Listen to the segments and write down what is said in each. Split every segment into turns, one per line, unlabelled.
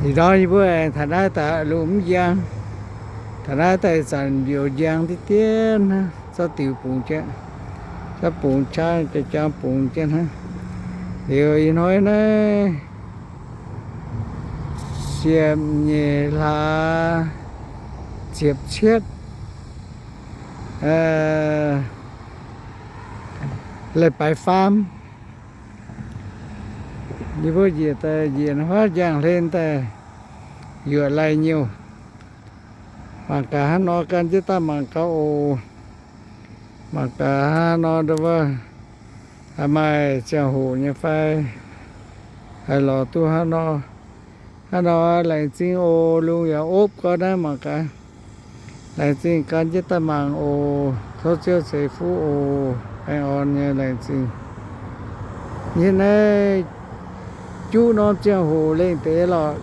thì đó như bữa thằng đã tại lúm giang thằng đã tại sản biểu giang thì tiên ha sao tiểu bùn chứ sao bùn cha cho bùn chứ ha điều nói này xiêm nhẹ là chiếp chết lại bài farm như bữa gì ta gì nó phát giang lên ta vừa lại nhiều mà cả nó cần chứ ta mà câu mà cả nó đâu mà mai chào hồ như phải hay là tu hà nó lại xin ô luôn ya ốp có đấy mà cả lại xin cần chứ ta mang ô thôi chưa sẽ phú ô hay on như lại xin như này chú nó chào hồ lên thế là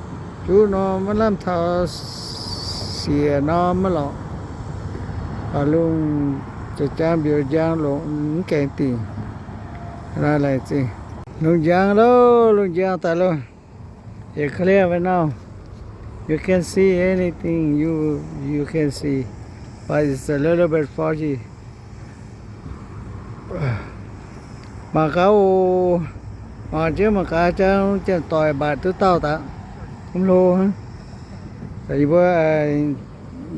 chú nó mới làm thợ xìa nó mới lọ và luôn cho cha biểu giang luôn kẹt tiền ra lại gì luôn giang tại luôn you clear right now you can see anything you can see but it's a little bit foggy mà cáo mà chứ mà cá cho tỏi bạt tứ tao ta không lô hả tại bữa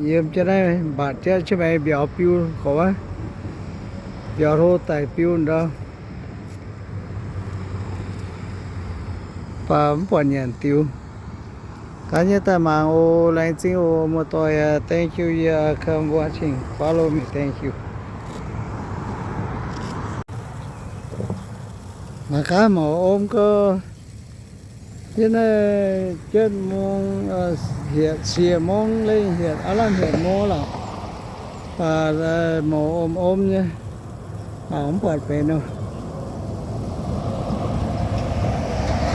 yếm cho đây bạt chứ mày béo piu khó á béo rô tại piu đó và vẫn còn nhận tiêu cá nhân ta mang ô lại xin ô một tôi thank you you come watching follow me thank you mà cá mà ôm cơ thế này chết mong hiện xìa mong lên hiện làm hiện mô là và mồ ôm nha mà không quạt về đâu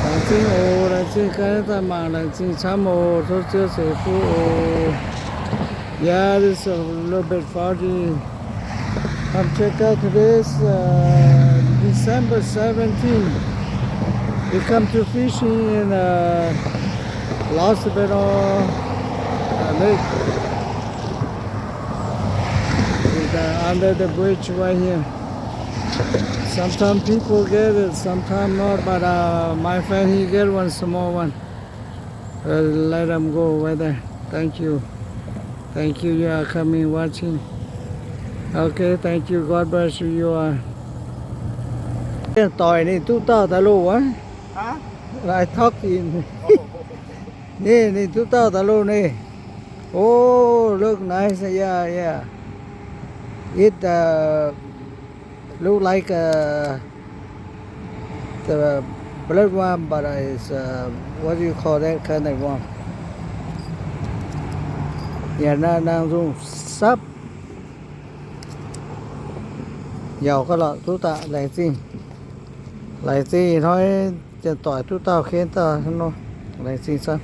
là xin ô là xin cái ta mà là xin sám ô thôi chưa sẽ phú ô yeah this a little bit foggy come check out this December 17th we come to fishing in Los Alamos Lake under the bridge right here. Sometimes people get it, sometimes not, but my friend he get one small one. Let them go right there. Thank you. Thank you, you are coming watching. Okay, thank you. God bless you. You are. Tỏi này tu tao ta lô á.
Hả?
Lại thóc gì? Nè tu tao ta lô nè. Oh, look nice. Yeah. It look like the blood worm, but it's what do you call that kind of worm? Yeah, nó đang dùng sắp. Dầu có lọ tú tạ lại gì thôi, tỏi tú tao khiến ta nó lại gì sao?